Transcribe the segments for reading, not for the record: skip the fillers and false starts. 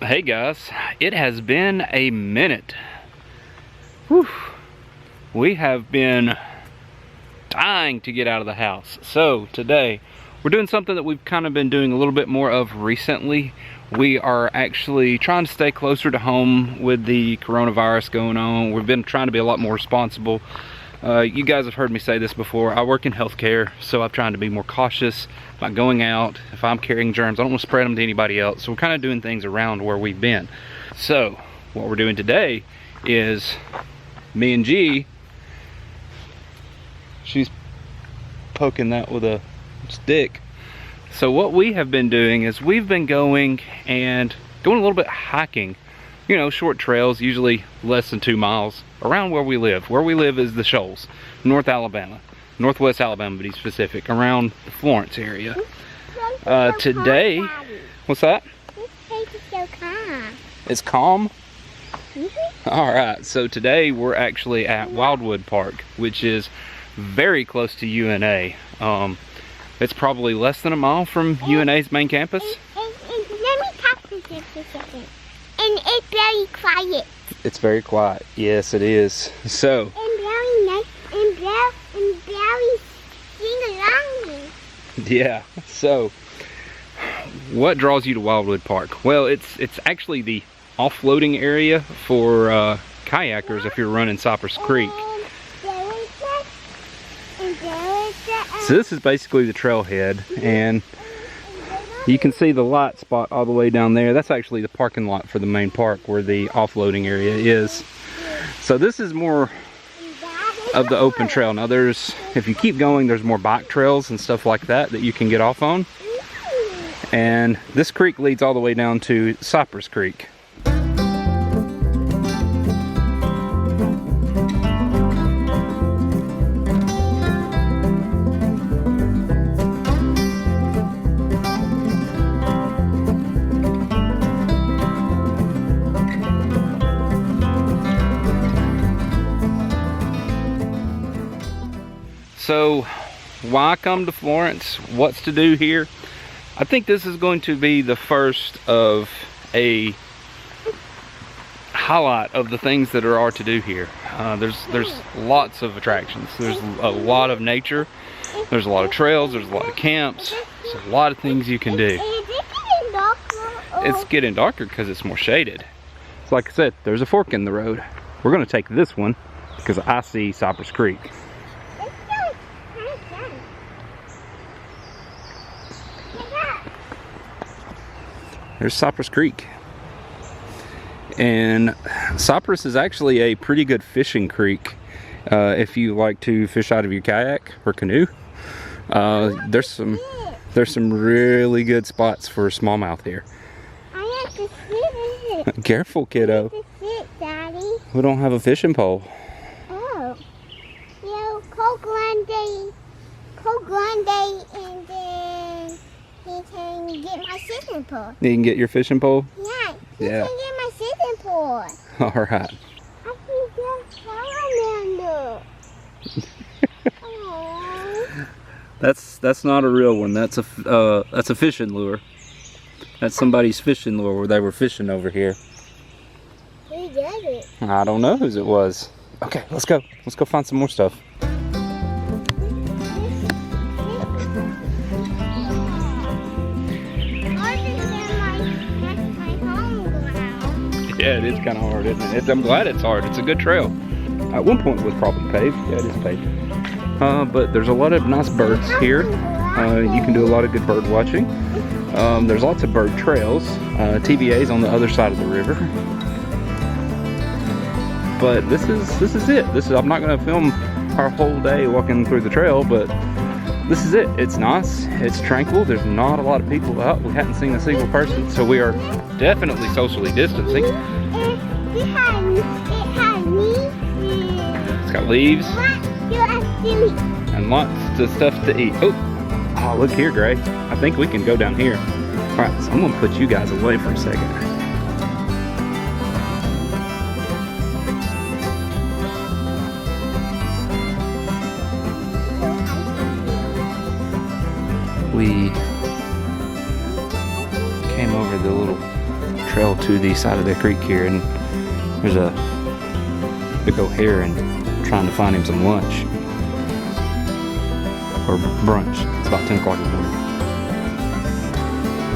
Hey guys, it has been a minute. Whew. We have been dying to get out of the house. So today we're doing something that we've kind of been doing a little bit more of recently. We are actually trying to stay closer to home with the coronavirus going on. We've been trying to be a lot more responsible. You guys have heard me say this before. I work in healthcare, so I'm trying to be more cautious about going out. If I'm carrying germs, I don't want to spread them to anybody else. So we're kind of doing things around where we've been. So what we're doing today is me and G, she's poking that with a stick. So what we have been doing is we've been going a little bit hiking. You know, short trails, usually less than 2 miles, around where we live. Where we live is the Shoals, North Alabama, Northwest Alabama to be specific, around the Florence area. Today, what's that? This place is so calm. It's calm? All right, so today we're actually at Wildwood Park, which is very close to UNA. It's probably less than a mile from UNA's main campus. Let me talk to you for a second. And it's very quiet. It's very quiet. Yes, it is. So. And very nice. And very sing-along. Yeah. So, what draws you to Wildwood Park? Well, it's actually the offloading area for kayakers if you're running Cypress Creek. So this is basically the trailhead, and you can see the light spot all the way down there. That's actually the parking lot for the main park where the offloading area is. So this is more of the open trail. Now if you keep going, there's more bike trails and stuff like that you can get off on. And this creek leads all the way down to Sopris Creek. So why come to Florence? What's to do here? I think this is going to be the first of a highlight of the things that are to do here. There's lots of attractions. There's a lot of nature. There's a lot of trails. There's a lot of camps. There's a lot of things you can do. Is it getting darker? It's getting darker because it's more shaded. So like I said, there's a fork in the road. We're going to take this one because I see Cypress Creek. There's Sopris Creek. And Cypress is actually a pretty good fishing creek if you like to fish out of your kayak or canoe. There's some really good spots for smallmouth here. I have to sit in it. Careful, kiddo. I have to sit, Daddy. We don't have a fishing pole. Oh. You know, Cold Grande, and then he can get my fishing pole. You can get your fishing pole? Yeah, he Yeah. can get my fishing pole. All right. I can get salamander. Aww. That's not a real one. That's a fishing lure. That's somebody's fishing lure where they were fishing over here. Who did it? I don't know whose it was. Okay, let's go. Let's go find some more stuff. Yeah, it is kind of hard, isn't it? I'm glad it's hard. It's a good trail. At one point it was probably paved. Yeah, it is paved. But there's a lot of nice birds here. You can do a lot of good bird watching. There's lots of bird trails. TBA's on the other side of the river. But this is it. I'm not going to film our whole day walking through the trail, but this is it. It's nice. It's tranquil. There's not a lot of people out. We haven't seen a single person, so we are definitely socially distancing. It had leaves. It's got leaves Lots and lots of stuff to eat. Oh, look here, Gray. I think we can go down here. All right, so I'm gonna put you guys away for a second. We came over the little trail to the side of the creek here, and there's a big old heron trying to find him some lunch. Or brunch. It's about 10 o'clock in the morning.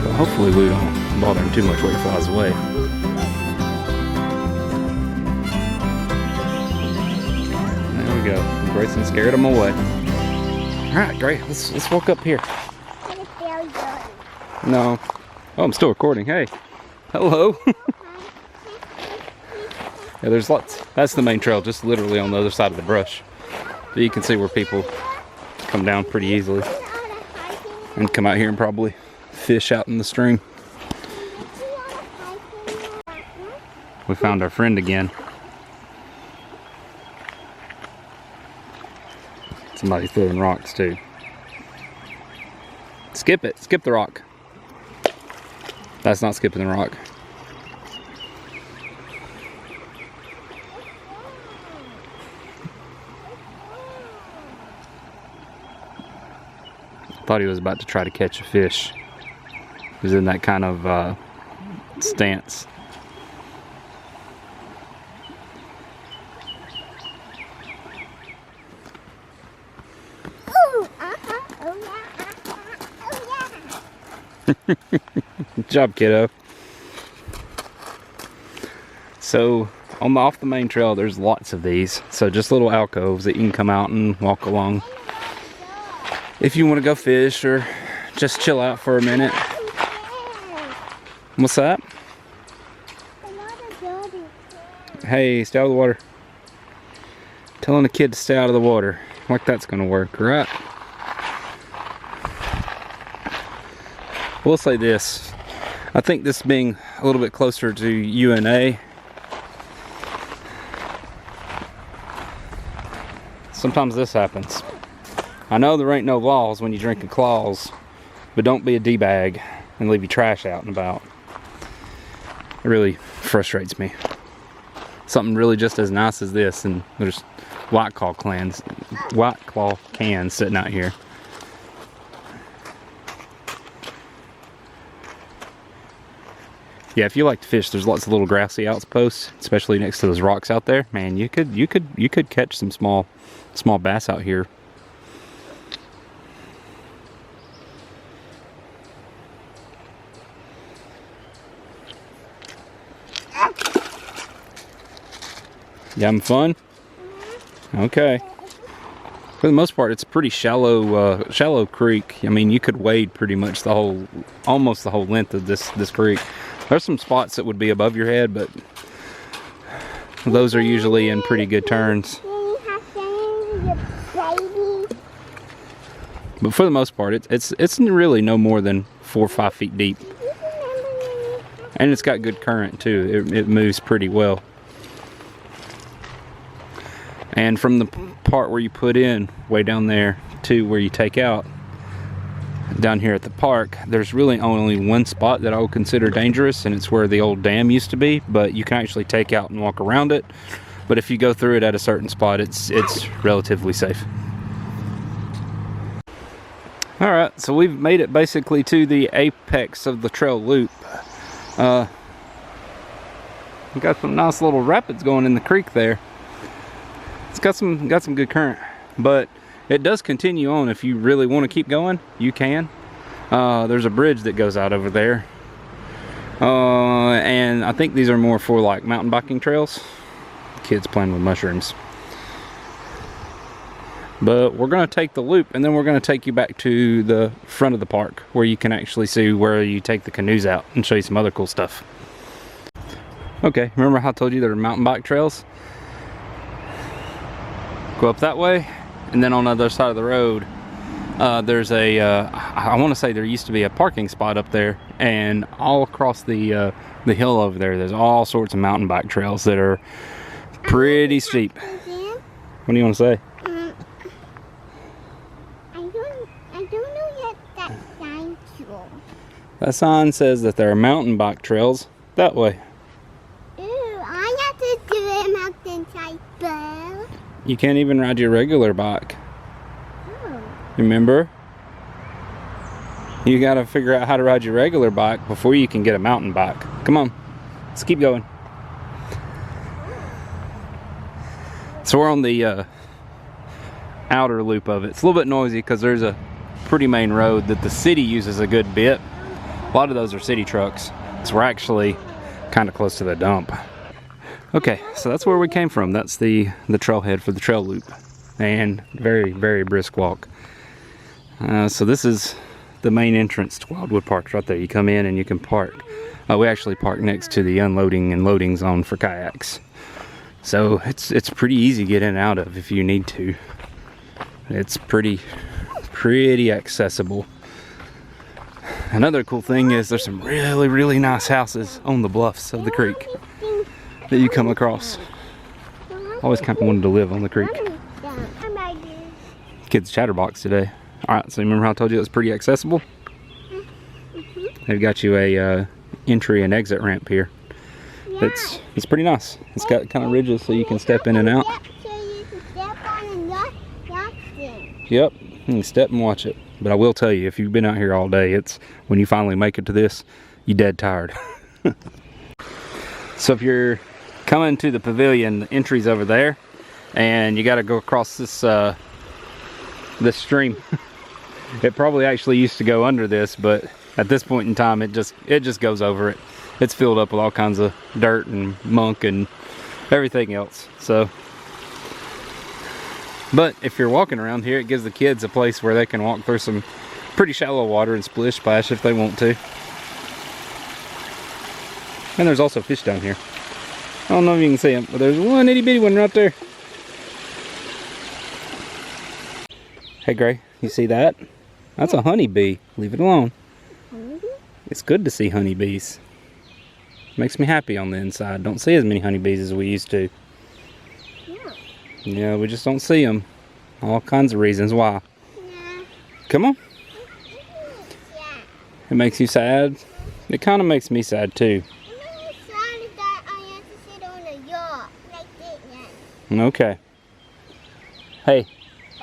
But hopefully we don't bother him too much where he flies away. There we go. Grayson scared him away. Alright, Gray, let's walk up here. No. Oh, I'm still recording. Hey. Hello. Yeah, there's lots. That's the main trail, just literally on the other side of the brush. So you can see where people come down pretty easily. And come out here and probably fish out in the stream. We found our friend again. Somebody's throwing rocks too. Skip it. Skip the rock. That's not skipping the rock. Thought he was about to try to catch a fish. He was in that kind of stance. Good job, kiddo. So off the main trail there's lots of these, so just little alcoves that you can come out and walk along if you want to go fish or just chill out for a minute. What's that? Hey, stay out of the water. Telling a kid to stay out of the water, like that's gonna work, right? We'll say this, I think this being a little bit closer to UNA, sometimes this happens. I know there ain't no laws when you're drinking claws, but don't be a D-bag and leave your trash out and about. It really frustrates me. Something really just as nice as this, and there's White Claw cans sitting out here. Yeah, if you like to fish, there's lots of little grassy outposts, especially next to those rocks out there. Man, you could catch some small bass out here. You having fun? Okay. For the most part, it's a pretty shallow creek. I mean, you could wade pretty much almost the whole length of this creek. There's some spots that would be above your head, but those are usually in pretty good turns. But for the most part, it's really no more than 4 or 5 feet deep. And it's got good current too. It moves pretty well. And from the part where you put in, way down there, to where you take out, down here at the park, there's really only one spot that I would consider dangerous, and it's where the old dam used to be, but you can actually take out and walk around it. But if you go through it at a certain spot, it's relatively safe. Alright, so we've made it basically to the apex of the trail loop. We got some nice little rapids going in the creek there. It's got some good current, but it does continue on. If you really want to keep going, you can. There's a bridge that goes out over there, and I think these are more for like mountain biking trails. Kids playing with mushrooms. But we're going to take the loop, and then we're going to take you back to the front of the park where you can actually see where you take the canoes out and show you some other cool stuff. Okay, remember how I told you there are mountain bike trails? Go up that way, and then on the other side of the road, there's a, I want to say there used to be a parking spot up there, and all across the hill over there, there's all sorts of mountain bike trails that are pretty steep. What do you want to say? I don't know what that sign says. That sign says that there are mountain bike trails that way. Ooh, I have to do a mountainside bike. You can't even ride your regular bike. Oh. Remember? You gotta figure out how to ride your regular bike before you can get a mountain bike. Come on. Let's keep going. So we're on the outer loop of it. It's a little bit noisy because there's a pretty main road that the city uses a good bit. A lot of those are city trucks. So we're actually kind of close to the dump. Okay, so that's where we came from. That's the trailhead for the trail loop. And very, very brisk walk. So this is the main entrance to Wildwood Park. It's right there. You come in and you can park. We actually park next to the unloading and loading zone for kayaks. So it's pretty easy to get in and out of if you need to. It's pretty accessible. Another cool thing is there's some really, really nice houses on the bluffs of the creek that you come across. Always kind of wanted to live on the creek. Kids chatterbox today. Alright, so remember how I told you it was pretty accessible? They've got you a entry and exit ramp here. It's pretty nice. It's got kind of ridges so you can step in and out. Yep, you can step and watch it. But I will tell you, if you've been out here all day, it's when you finally make it to this, you're dead tired. So if you're coming to the pavilion, the entry's over there, and you got to go across this this stream. It probably actually used to go under this, but at this point in time, it just goes over it. It's filled up with all kinds of dirt and muck and everything else. So, but if you're walking around here, it gives the kids a place where they can walk through some pretty shallow water and splish splash if they want to. And there's also fish down here. I don't know if you can see them, but there's one itty bitty one right there. Hey Gray, you see that? That's a honeybee. Leave it alone. It's good to see honeybees. Makes me happy on the inside. Don't see as many honeybees as we used to. Yeah, we just don't see them. All kinds of reasons why. Yeah. Come on. Yeah. It makes you sad? It kind of makes me sad too. It makes me sad that I have to sit on a yacht like this. Okay. Hey,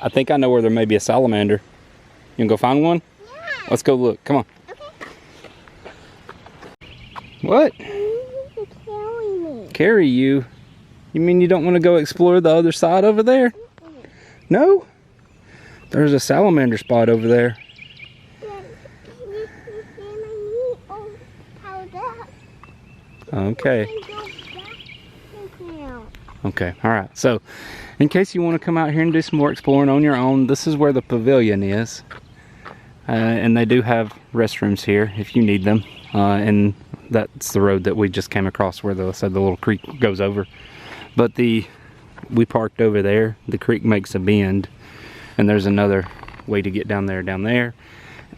I think I know where there may be a salamander. You gonna go find one? Yeah. Let's go look. Come on. Okay. What? Carry me. Carry you? You mean you don't want to go explore the other side over there? No? There's a salamander spot over there. Okay. Okay, alright. So, in case you want to come out here and do some more exploring on your own, this is where the pavilion is. And they do have restrooms here if you need them. And that's the road that we just came across where the little creek goes over. But we parked over there. The creek makes a bend, and there's another way to get down there.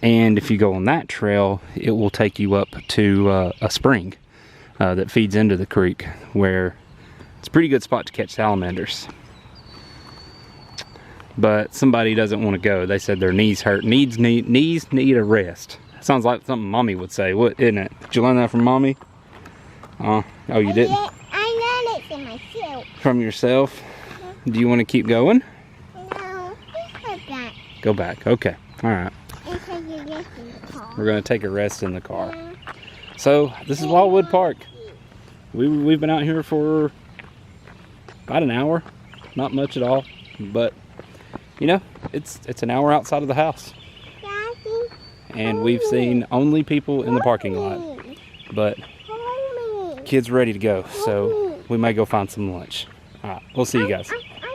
And if you go on that trail, it will take you up to a spring that feeds into the creek, where it's a pretty good spot to catch salamanders. But somebody doesn't want to go. They said their knees hurt. Knees need a rest. Sounds like something Mommy would say, isn't it? Did you learn that from Mommy? Oh, you didn't? I learned it from myself. From yourself? Do you want to keep going? No, just go back. Go back, okay. Alright. And take a rest in the car. We're going to take a rest in the car. So, this is Wildwood Park. We've been out here for about an hour. Not much at all. But, you know, it's an hour outside of the house. And we've seen only people in the parking lot. But kids ready to go, so we may go find some lunch. Alright, we'll see you guys.